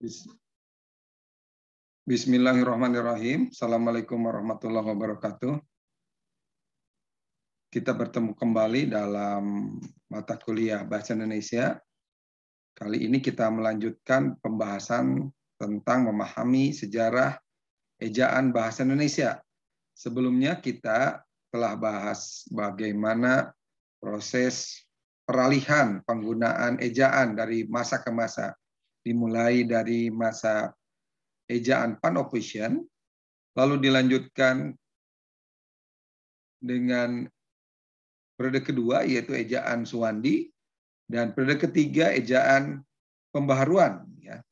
Bis- Bismillahirrahmanirrahim. Assalamualaikum warahmatullahi wabarakatuh. Kita bertemu kembali dalam mata kuliah Bahasa Indonesia. Kali ini kita melanjutkan pembahasan tentang memahami sejarah ejaan bahasa Indonesia. Sebelumnya kita telah bahas bagaimana proses peralihan penggunaan ejaan dari masa ke masa. Dimulai dari masa ejaan Pan-Opposition, lalu dilanjutkan dengan periode kedua yaitu ejaan Suwandi, dan periode ketiga ejaan pembaharuan, ya.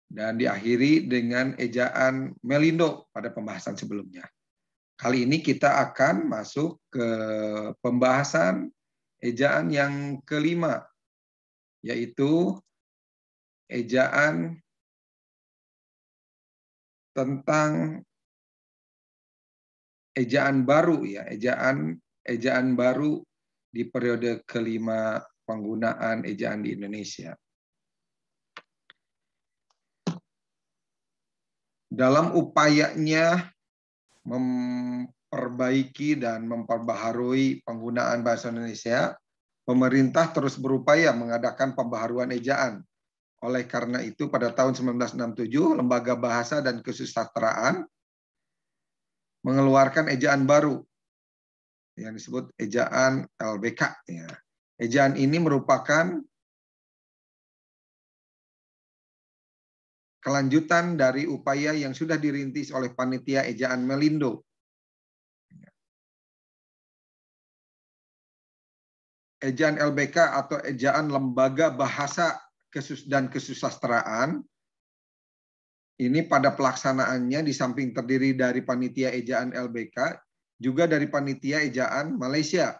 Dan diakhiri dengan ejaan Melindo pada pembahasan sebelumnya. Kali ini kita akan masuk ke pembahasan ejaan yang kelima, yaitu ejaan tentang ejaan baru, ya, ejaan baru di periode kelima penggunaan ejaan di Indonesia. Dalam upayanya memperbaiki dan memperbaharui penggunaan bahasa Indonesia, pemerintah terus berupaya mengadakan pembaharuan ejaan. Oleh karena itu, pada tahun 1967, Lembaga Bahasa dan Kesusastraan mengeluarkan ejaan baru yang disebut ejaan LBK. Ya. Ejaan ini merupakan kelanjutan dari upaya yang sudah dirintis oleh Panitia Ejaan Melindo. Ejaan LBK atau ejaan Lembaga Bahasa dan Kesusastraan ini pada pelaksanaannya di samping terdiri dari Panitia Ejaan LBK, juga dari Panitia Ejaan Malaysia.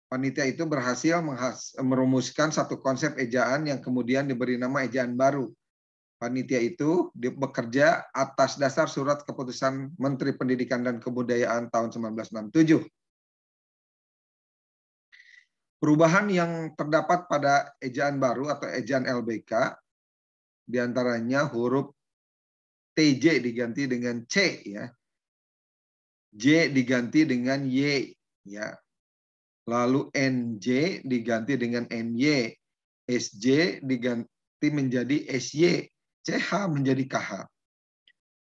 Panitia itu berhasil merumuskan satu konsep ejaan yang kemudian diberi nama ejaan baru. Panitia itu bekerja atas dasar surat keputusan Menteri Pendidikan dan Kebudayaan tahun 1967. Perubahan yang terdapat pada ejaan baru atau ejaan LBK, diantaranya huruf TJ diganti dengan C, ya. J diganti dengan Y, ya. Lalu NJ diganti dengan NY, SJ diganti menjadi SY, CH menjadi KH.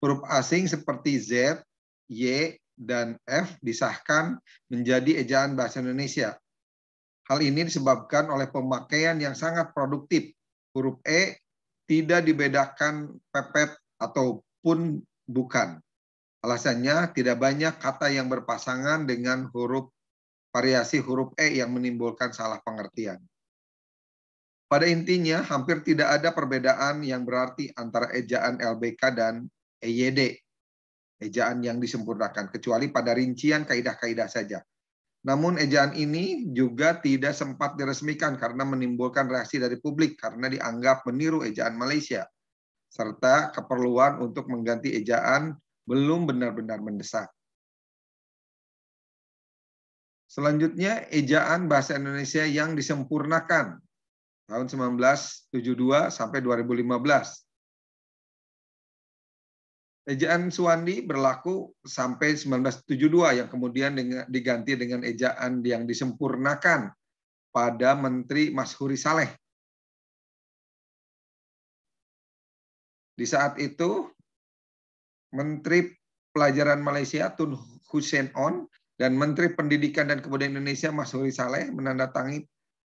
Huruf asing seperti Z, Y, dan F disahkan menjadi ejaan bahasa Indonesia. Hal ini disebabkan oleh pemakaian yang sangat produktif. Huruf E tidak dibedakan pepet ataupun bukan. Alasannya tidak banyak kata yang berpasangan dengan huruf variasi huruf E yang menimbulkan salah pengertian. Pada intinya, hampir tidak ada perbedaan yang berarti antara ejaan LBK dan EYD, ejaan yang disempurnakan, kecuali pada rincian kaidah-kaidah saja. Namun ejaan ini juga tidak sempat diresmikan karena menimbulkan reaksi dari publik karena dianggap meniru ejaan Malaysia, serta keperluan untuk mengganti ejaan belum benar-benar mendesak. Selanjutnya, ejaan bahasa Indonesia yang disempurnakan tahun 1972 sampai 2015. Ejaan Suwandi berlaku sampai 1972 yang kemudian diganti dengan ejaan yang disempurnakan pada Menteri Mashuri Saleh. Di saat itu, Menteri Pelajaran Malaysia Tun Hussein On dan Menteri Pendidikan dan Kebudayaan Indonesia Mashuri Saleh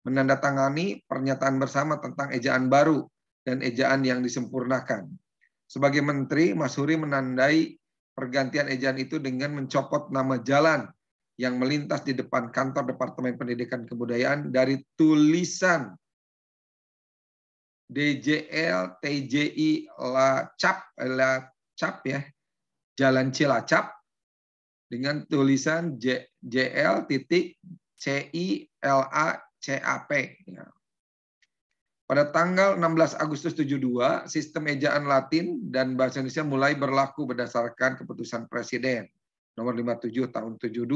menandatangani pernyataan bersama tentang ejaan baru dan ejaan yang disempurnakan. Sebagai Menteri, Mashuri menandai pergantian ejaan itu dengan mencopot nama jalan yang melintas di depan kantor Departemen Pendidikan Kebudayaan dari tulisan DJL TJI Lacap, ya, Jalan Cilacap, dengan tulisan JL titik CILACAP. Ya. Pada tanggal 16 Agustus 72, sistem ejaan Latin dan bahasa Indonesia mulai berlaku berdasarkan keputusan Presiden nomor 57 tahun 72.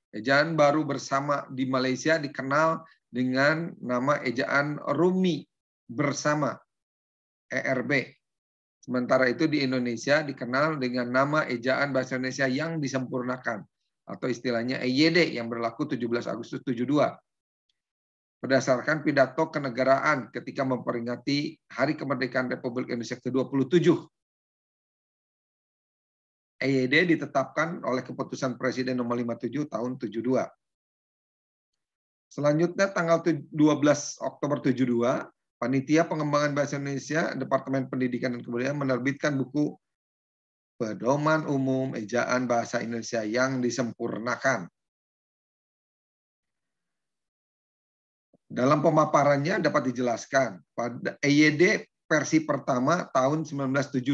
Ejaan baru bersama di Malaysia dikenal dengan nama ejaan Rumi bersama ERB. Sementara itu di Indonesia dikenal dengan nama Ejaan Bahasa Indonesia yang disempurnakan atau istilahnya EYD yang berlaku 17 Agustus 72. Berdasarkan pidato kenegaraan ketika memperingati Hari Kemerdekaan Republik Indonesia ke-27. EYD ditetapkan oleh keputusan Presiden nomor 57 tahun 72. Selanjutnya tanggal 12 Oktober 72, Panitia Pengembangan Bahasa Indonesia, Departemen Pendidikan dan Kebudayaan menerbitkan buku Pedoman Umum Ejaan Bahasa Indonesia yang disempurnakan. Dalam pemaparannya dapat dijelaskan, pada EYD versi pertama tahun 1972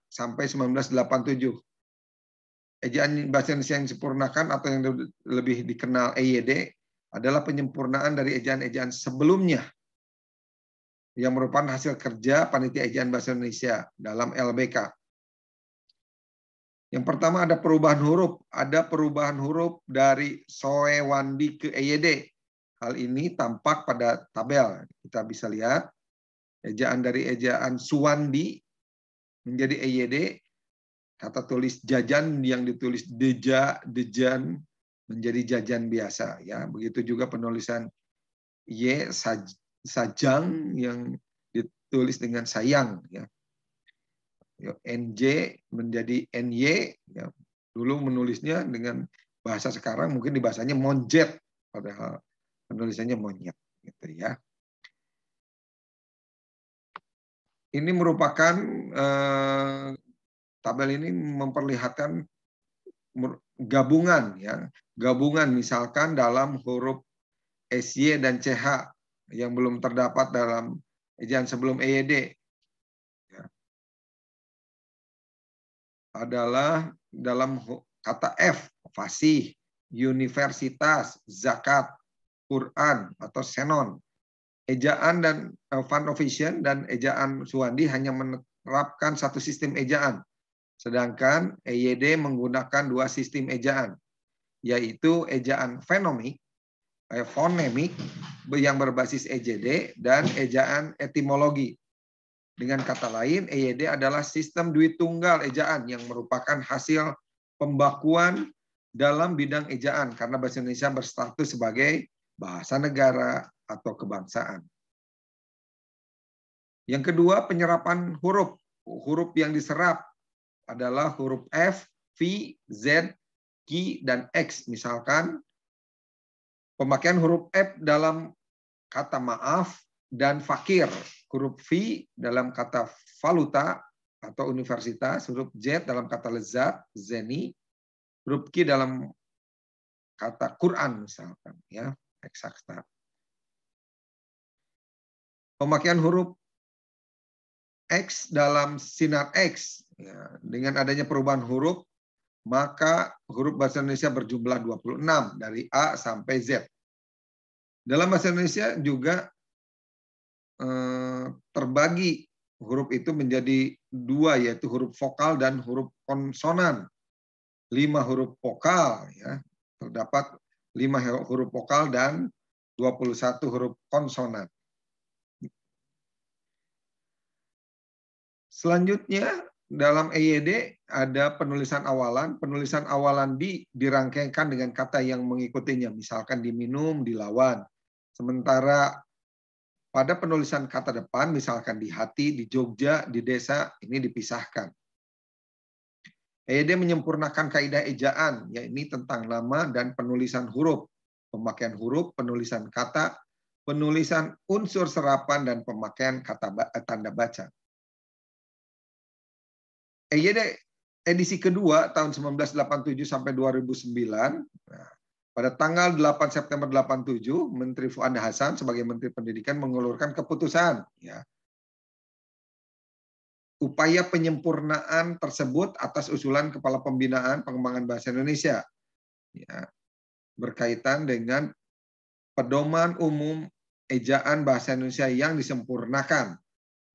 sampai 1987. Ejaan Bahasa Indonesia yang disempurnakan atau yang lebih dikenal EYD adalah penyempurnaan dari ejaan-ejaan sebelumnya yang merupakan hasil kerja Panitia Ejaan Bahasa Indonesia dalam LBK. Yang pertama ada perubahan huruf. Ada perubahan huruf dari Soewandi ke EYD. Hal ini tampak pada tabel. Kita bisa lihat ejaan dari ejaan Suwandi menjadi EYD. Kata tulis jajan yang ditulis deja, dejan menjadi jajan biasa. Ya, begitu juga penulisan Y sajang yang ditulis dengan sayang. Ya. NJ menjadi NY. Ya. Dulu menulisnya dengan bahasa sekarang mungkin di bahasanya monjet, padahal penulisannya monyet. Gitu ya. Ini merupakan tabel ini memperlihatkan gabungan, ya, gabungan misalkan dalam huruf SY dan CH yang belum terdapat dalam ejaan sebelum EYD. Ya. Adalah dalam kata F, fasih, universitas, zakat, Quran atau senon. Ejaan dan Van Offician dan ejaan Suwandi hanya menerapkan satu sistem ejaan. Sedangkan EYD menggunakan dua sistem ejaan, yaitu ejaan fonemik yang berbasis EJD dan ejaan etimologi. Dengan kata lain, EYD adalah sistem Dwitunggal ejaan yang merupakan hasil pembakuan dalam bidang ejaan karena bahasa Indonesia berstatus sebagai bahasa negara atau kebangsaan. Yang kedua, penyerapan huruf. Huruf yang diserap adalah huruf F, V, Z, Q, dan X. Misalkan, pemakaian huruf F dalam kata maaf dan fakir. Huruf V dalam kata valuta atau universitas. Huruf Z dalam kata lezat, zeni. Huruf Q dalam kata Quran misalkan. Ya, eksakta. Pemakaian huruf X dalam sinar X. Ya, dengan adanya perubahan huruf, maka huruf bahasa Indonesia berjumlah 26 dari A sampai Z. Dalam bahasa Indonesia juga terbagi huruf itu menjadi dua, yaitu huruf vokal dan huruf konsonan. 5 huruf vokal, ya, terdapat 5 huruf vokal dan 21 huruf konsonan. Selanjutnya dalam EYD ada penulisan awalan. Penulisan awalan dirangkaikan dengan kata yang mengikutinya. Misalkan diminum, dilawan. Sementara pada penulisan kata depan, misalkan di hati, di Jogja, di desa, ini dipisahkan. EYD menyempurnakan kaidah ejaan, yaitu tentang nama dan penulisan huruf, pemakaian huruf, penulisan kata, penulisan unsur serapan, dan pemakaian kata tanda baca. EYD edisi kedua tahun 1987 sampai 2009, pada tanggal 8 September 87, Menteri Fuad Hasan sebagai Menteri Pendidikan mengeluarkan keputusan. Ya, upaya penyempurnaan tersebut atas usulan Kepala Pembinaan Pengembangan Bahasa Indonesia. Ya, berkaitan dengan pedoman umum ejaan bahasa Indonesia yang disempurnakan.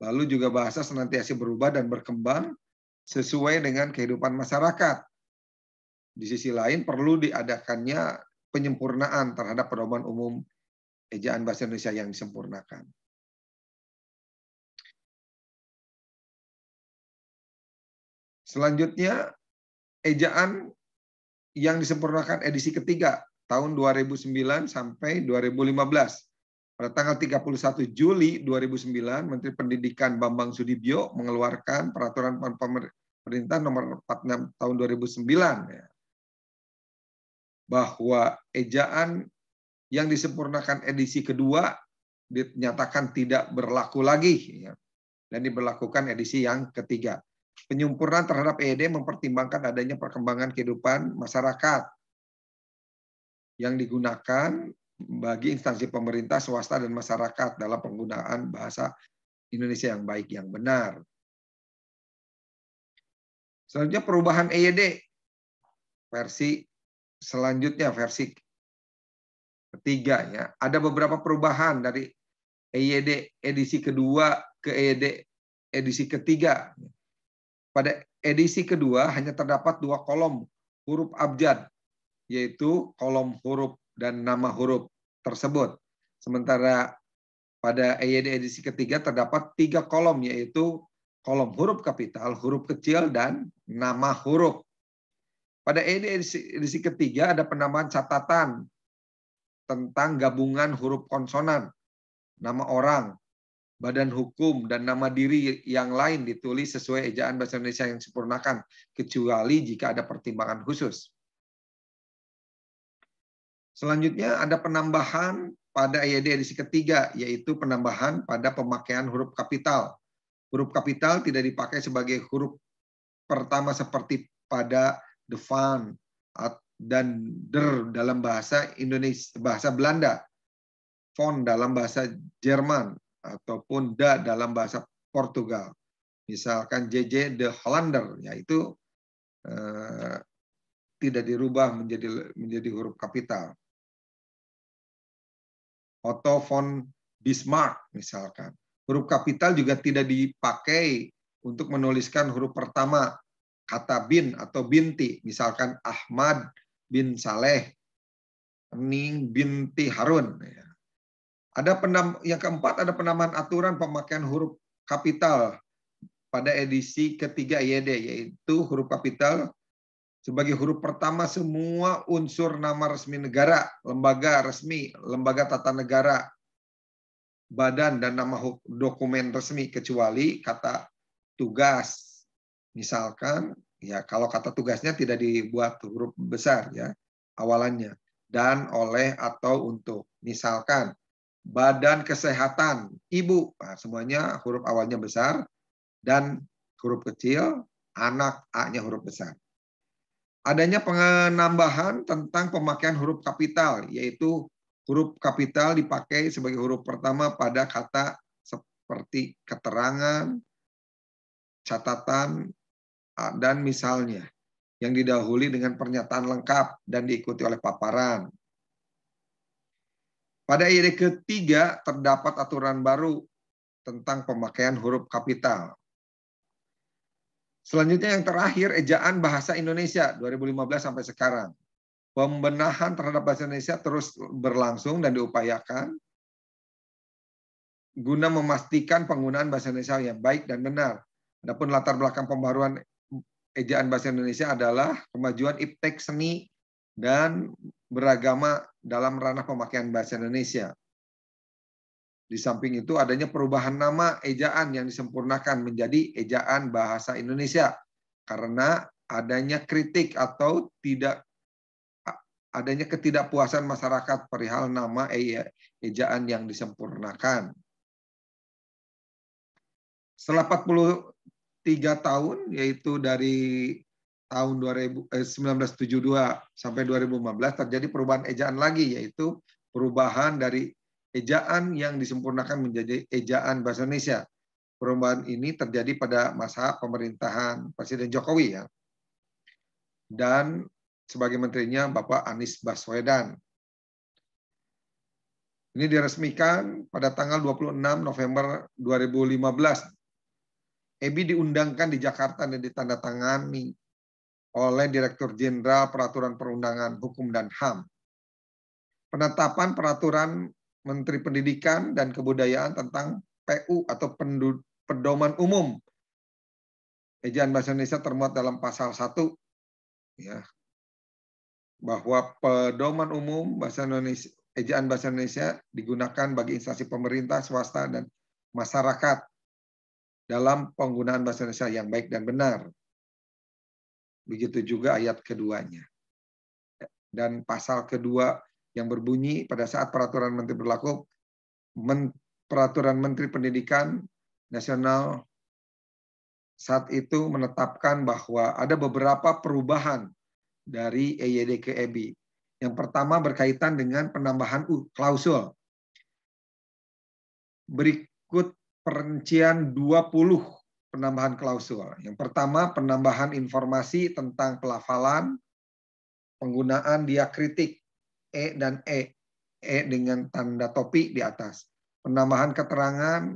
Lalu juga bahasa senantiasa berubah dan berkembang sesuai dengan kehidupan masyarakat. Di sisi lain perlu diadakannya penyempurnaan terhadap pedoman umum ejaan bahasa Indonesia yang disempurnakan. Selanjutnya, ejaan yang disempurnakan edisi ketiga tahun 2009 sampai 2015. Pada tanggal 31 Juli 2009, Menteri Pendidikan Bambang Sudibyo mengeluarkan peraturan pemerintah nomor 46 tahun 2009 ya, bahwa ejaan yang disempurnakan edisi kedua dinyatakan tidak berlaku lagi ya, dan diberlakukan edisi yang ketiga. Penyempurnaan terhadap EYD mempertimbangkan adanya perkembangan kehidupan masyarakat yang digunakan bagi instansi pemerintah, swasta, dan masyarakat dalam penggunaan bahasa Indonesia yang baik, yang benar. Selanjutnya perubahan EYD versi selanjutnya, versi ketiga ya. Ada beberapa perubahan dari EYD edisi kedua ke EYD edisi ketiga. Pada edisi kedua hanya terdapat 2 kolom huruf abjad, yaitu kolom huruf dan nama huruf tersebut. Sementara pada EYD edisi ketiga terdapat 3 kolom, yaitu kolom huruf kapital, huruf kecil, dan nama huruf. Pada EYD edisi ketiga ada penambahan catatan tentang gabungan huruf konsonan, nama orang, badan hukum, dan nama diri yang lain ditulis sesuai ejaan bahasa Indonesia yang disempurnakan, kecuali jika ada pertimbangan khusus. Selanjutnya ada penambahan pada EYD edisi ketiga, yaitu penambahan pada pemakaian huruf kapital. Huruf kapital tidak dipakai sebagai huruf pertama seperti pada the font dan der dalam bahasa Indonesia, bahasa Belanda, font dalam bahasa Jerman, ataupun da dalam bahasa Portugal. Misalkan JJ de Hollander, yaitu tidak dirubah menjadi huruf kapital. Otto von Bismarck misalkan. Huruf kapital juga tidak dipakai untuk menuliskan huruf pertama kata bin atau binti. Misalkan Ahmad bin Saleh, Ning binti Harun. Yang keempat ada penambahan aturan pemakaian huruf kapital pada edisi ketiga EYD, yaitu huruf kapital sebagai huruf pertama semua unsur nama resmi negara, lembaga resmi, lembaga tata negara, badan, dan nama dokumen resmi, kecuali kata tugas. Misalkan, ya kalau kata tugasnya tidak dibuat huruf besar ya awalannya, dan oleh atau untuk. Misalkan badan kesehatan ibu, nah, semuanya huruf awalnya besar dan huruf kecil, anak A-nya huruf besar. Adanya penambahan tentang pemakaian huruf kapital, yaitu huruf kapital dipakai sebagai huruf pertama pada kata seperti keterangan, catatan, dan misalnya, yang didahului dengan pernyataan lengkap dan diikuti oleh paparan. Pada EYD ketiga terdapat aturan baru tentang pemakaian huruf kapital. Selanjutnya yang terakhir, ejaan bahasa Indonesia 2015 sampai sekarang. Pembenahan terhadap bahasa Indonesia terus berlangsung dan diupayakan guna memastikan penggunaan bahasa Indonesia yang baik dan benar. Adapun latar belakang pembaruan ejaan bahasa Indonesia adalah kemajuan iptek seni dan beragama dalam ranah pemakaian bahasa Indonesia. Di samping itu adanya perubahan nama ejaan yang disempurnakan menjadi ejaan bahasa Indonesia karena adanya kritik atau adanya ketidakpuasan masyarakat perihal nama ejaan yang disempurnakan. Setelah 43 tahun, yaitu dari tahun 1972 sampai 2015, terjadi perubahan ejaan lagi, yaitu perubahan dari ejaan yang disempurnakan menjadi ejaan bahasa Indonesia. Perubahan ini terjadi pada masa pemerintahan Presiden Jokowi ya. Dan sebagai menterinya Bapak Anies Baswedan. Ini diresmikan pada tanggal 26 November 2015. EBI diundangkan di Jakarta dan ditandatangani oleh Direktur Jenderal Peraturan Perundangan Hukum dan HAM. Penetapan peraturan Menteri Pendidikan dan Kebudayaan tentang PU atau Pedoman Umum ejaan bahasa Indonesia termuat dalam pasal 1 ya, bahwa pedoman umum bahasa Indonesia, ejaan bahasa Indonesia digunakan bagi instansi pemerintah, swasta, dan masyarakat dalam penggunaan bahasa Indonesia yang baik dan benar. Begitu juga ayat keduanya. Dan pasal kedua yang berbunyi pada saat peraturan menteri berlaku, peraturan Menteri Pendidikan Nasional saat itu menetapkan bahwa ada beberapa perubahan dari EYD ke EBI. Yang pertama berkaitan dengan penambahan klausul. Berikut perincian 20 penambahan klausul. Yang pertama, penambahan informasi tentang pelafalan, penggunaan diakritik E dan E dengan tanda topi di atas. Penambahan keterangan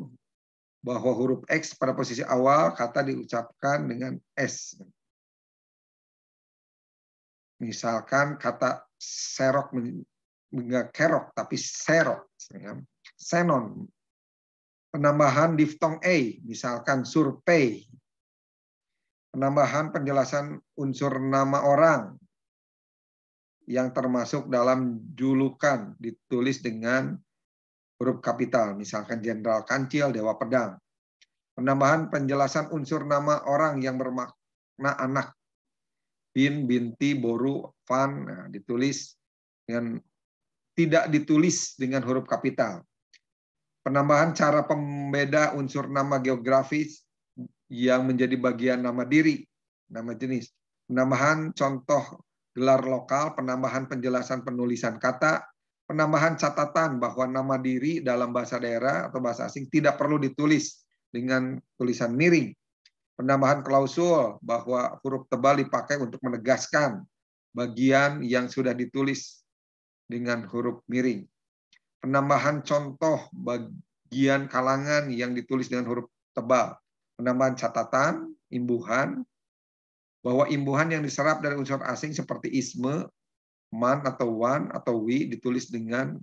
bahwa huruf X pada posisi awal kata diucapkan dengan S. Misalkan kata serok enggak kerok tapi serok. Senon. Penambahan diftong A, misalkan survei. Penambahan penjelasan unsur nama orang yang termasuk dalam julukan ditulis dengan huruf kapital, misalkan Jenderal Kancil, Dewa Pedang. Penambahan penjelasan unsur nama orang yang bermakna anak, bin, binti, boru, fan, ditulis dengan tidak ditulis dengan huruf kapital. Penambahan cara pembeda unsur nama geografis yang menjadi bagian nama diri, nama jenis. Penambahan contoh gelar lokal, penambahan penjelasan penulisan kata, penambahan catatan bahwa nama diri dalam bahasa daerah atau bahasa asing tidak perlu ditulis dengan tulisan miring. Penambahan klausul bahwa huruf tebal dipakai untuk menegaskan bagian yang sudah ditulis dengan huruf miring. Penambahan contoh bagian kalangan yang ditulis dengan huruf tebal. Penambahan catatan, imbuhan, bahwa imbuhan yang diserap dari unsur asing seperti isme, man atau wan atau wi ditulis dengan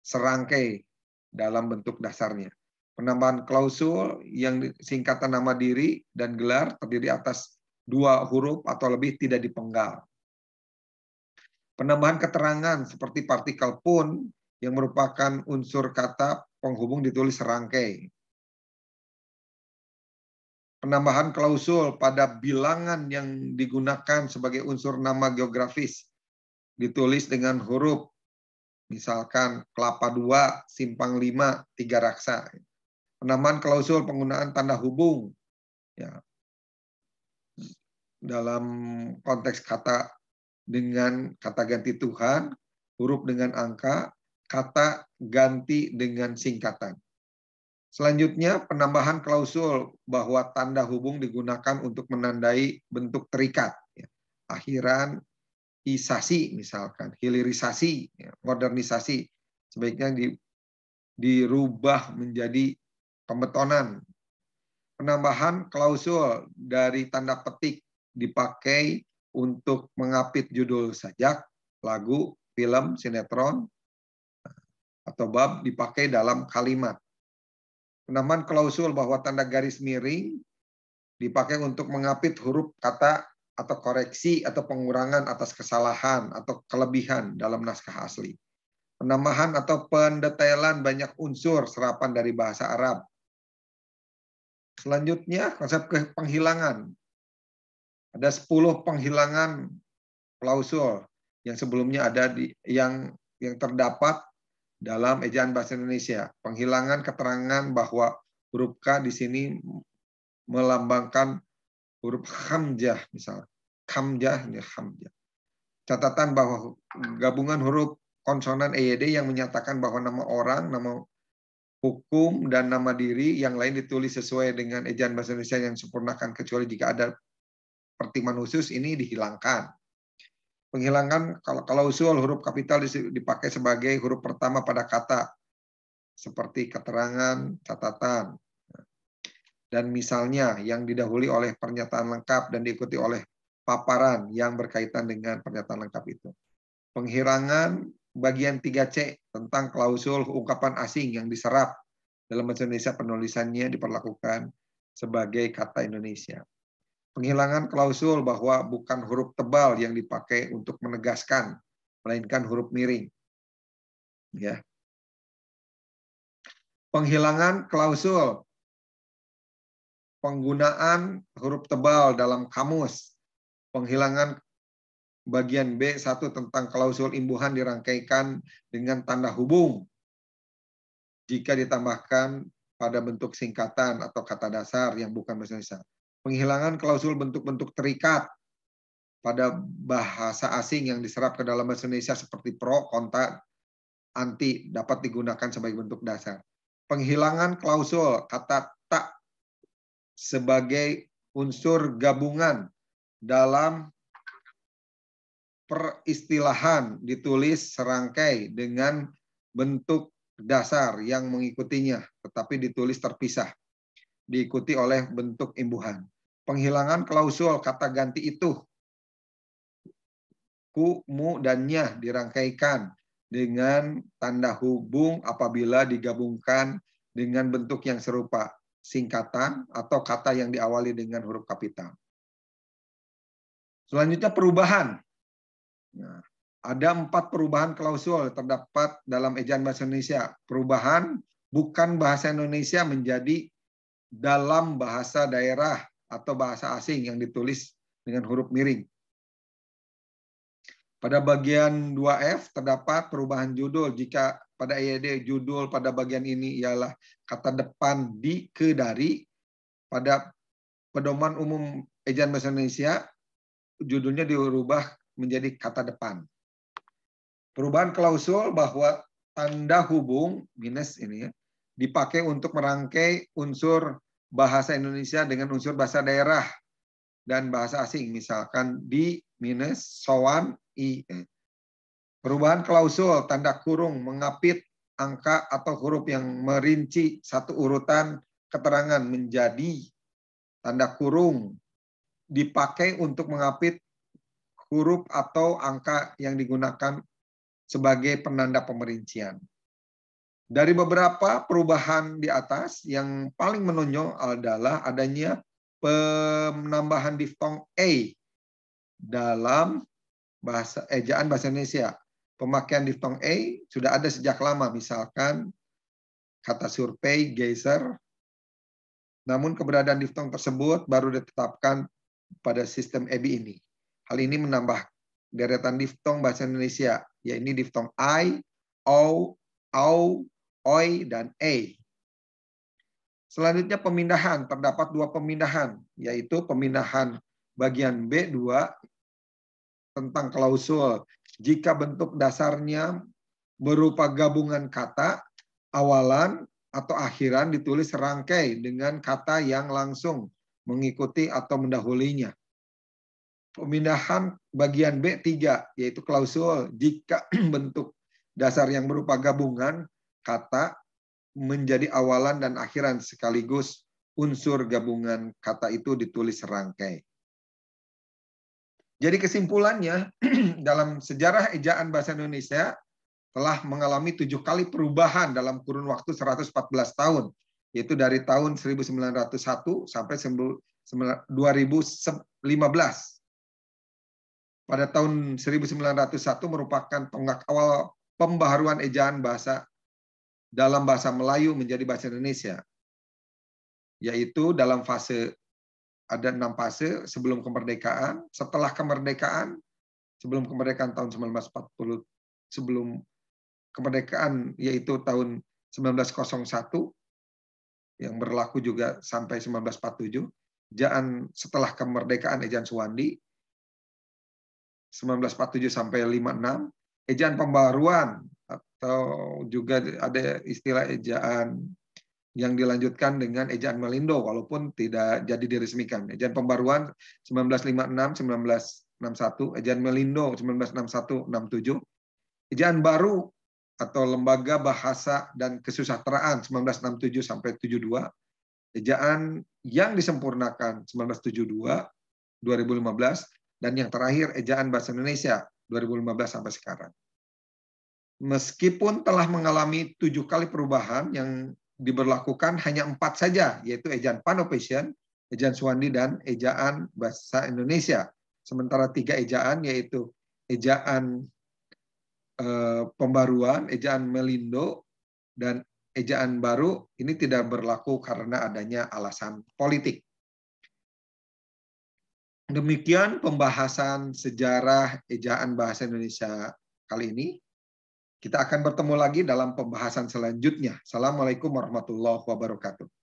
serangkai dalam bentuk dasarnya. Penambahan klausul yang singkatan nama diri dan gelar terdiri atas 2 huruf atau lebih tidak dipenggal. Penambahan keterangan seperti partikel pun yang merupakan unsur kata penghubung ditulis serangkai. Penambahan klausul pada bilangan yang digunakan sebagai unsur nama geografis ditulis dengan huruf, misalkan Kelapa 2, Simpang 5, 3 Raksa. Penambahan klausul penggunaan tanda hubung ya, dalam konteks kata dengan kata ganti Tuhan, huruf dengan angka, kata ganti dengan singkatan. Selanjutnya, penambahan klausul bahwa tanda hubung digunakan untuk menandai bentuk terikat. Akhiran, isasi misalkan, hilirisasi, modernisasi. Sebaiknya dirubah menjadi pembetonan. Penambahan klausul dari tanda petik dipakai untuk mengapit judul sajak, lagu, film, sinetron, atau bab dipakai dalam kalimat. Penambahan klausul bahwa tanda garis miring dipakai untuk mengapit huruf kata atau koreksi atau pengurangan atas kesalahan atau kelebihan dalam naskah asli. Penambahan atau pendetailan banyak unsur serapan dari bahasa Arab. Selanjutnya, konsep penghilangan. Ada 10 penghilangan klausul yang sebelumnya ada yang terdapat dalam ejaan bahasa Indonesia. Penghilangan keterangan bahwa huruf K di sini melambangkan huruf hamzah, misal hamzah, hamzah. Catatan bahwa gabungan huruf konsonan EYD yang menyatakan bahwa nama orang, nama hukum, dan nama diri yang lain ditulis sesuai dengan ejaan bahasa Indonesia yang disempurnakan kecuali jika ada pertimbangan khusus, ini dihilangkan. Penghilangan klausul huruf kapital dipakai sebagai huruf pertama pada kata, seperti keterangan, catatan, dan misalnya yang didahului oleh pernyataan lengkap dan diikuti oleh paparan yang berkaitan dengan pernyataan lengkap itu. Penghilangan bagian 3C tentang klausul ungkapan asing yang diserap dalam bahasa Indonesia, penulisannya diperlakukan sebagai kata Indonesia. Penghilangan klausul bahwa bukan huruf tebal yang dipakai untuk menegaskan, melainkan huruf miring. Ya. Penghilangan klausul penggunaan huruf tebal dalam kamus. Penghilangan bagian B1 tentang klausul imbuhan dirangkaikan dengan tanda hubung jika ditambahkan pada bentuk singkatan atau kata dasar yang bukan bahasa Indonesia. Penghilangan klausul bentuk-bentuk terikat pada bahasa asing yang diserap ke dalam bahasa Indonesia seperti pro, kontra, anti dapat digunakan sebagai bentuk dasar. Penghilangan klausul kata tak sebagai unsur gabungan dalam peristilahan ditulis serangkai dengan bentuk dasar yang mengikutinya, tetapi ditulis terpisah, diikuti oleh bentuk imbuhan. Penghilangan klausul kata ganti itu, ku, mu, dan nya dirangkaikan dengan tanda hubung apabila digabungkan dengan bentuk yang serupa, singkatan atau kata yang diawali dengan huruf kapital. Selanjutnya perubahan. Nah, ada 4 perubahan klausul terdapat dalam ejaan bahasa Indonesia. Perubahan bukan bahasa Indonesia menjadi dalam bahasa daerah atau bahasa asing yang ditulis dengan huruf miring. Pada bagian 2F terdapat perubahan judul. Jika pada EYD judul pada bagian ini ialah kata depan di ke dari, pada pedoman umum ejaan bahasa Indonesia judulnya dirubah menjadi kata depan. Perubahan klausul bahwa tanda hubung minus ini ya, dipakai untuk merangkai unsur bahasa Indonesia dengan unsur bahasa daerah dan bahasa asing, misalkan di minus sowan i. Perubahan klausul tanda kurung mengapit angka atau huruf yang merinci satu urutan keterangan menjadi tanda kurung dipakai untuk mengapit huruf atau angka yang digunakan sebagai penanda pemerincian. Dari beberapa perubahan di atas, yang paling menonjol adalah adanya penambahan diftong A dalam ejaan bahasa Indonesia. Pemakaian diftong A sudah ada sejak lama, misalkan kata survei, geyser. Namun keberadaan diftong tersebut baru ditetapkan pada sistem EBI ini. Hal ini menambah deretan diftong bahasa Indonesia, yaitu diftong I, O, au, oi, dan e. Selanjutnya pemindahan. Terdapat 2 pemindahan, yaitu pemindahan bagian B2 tentang klausul jika bentuk dasarnya berupa gabungan kata, awalan atau akhiran ditulis serangkai dengan kata yang langsung mengikuti atau mendahulinya. Pemindahan bagian B3, yaitu klausul jika bentuk dasar yang berupa gabungan kata menjadi awalan dan akhiran sekaligus unsur gabungan kata itu ditulis serangkai. Jadi kesimpulannya, dalam sejarah ejaan bahasa Indonesia telah mengalami 7 kali perubahan dalam kurun waktu 114 tahun, yaitu dari tahun 1901 sampai 2015. Pada tahun 1901 merupakan tonggak awal pembaharuan ejaan bahasa dalam bahasa Melayu menjadi bahasa Indonesia, yaitu dalam fase, ada 6 fase: sebelum kemerdekaan, setelah kemerdekaan, sebelum kemerdekaan tahun 1940, sebelum kemerdekaan yaitu tahun 1901 yang berlaku juga sampai 1947, ejaan setelah kemerdekaan ejaan Suwandi 1947 sampai 56, ejaan pembaruan atau juga ada istilah ejaan yang dilanjutkan dengan ejaan Melindo walaupun tidak jadi diresmikan. Ejaan pembaruan 1956, 1961, ejaan Melindo 1961-67, ejaan baru atau Lembaga Bahasa dan Kesusastraan 1967 sampai 72, ejaan yang disempurnakan 1972, 2015, dan yang terakhir ejaan bahasa Indonesia 2015 sampai sekarang. Meskipun telah mengalami 7 kali perubahan yang diberlakukan hanya 4 saja, yaitu ejaan Panopasian ejaan Suwandi, dan ejaan bahasa Indonesia. Sementara 3 ejaan yaitu ejaan pembaruan, ejaan Melindo, dan ejaan baru ini tidak berlaku karena adanya alasan politik. Demikian pembahasan sejarah ejaan bahasa Indonesia kali ini. Kita akan bertemu lagi dalam pembahasan selanjutnya. Assalamualaikum warahmatullahi wabarakatuh.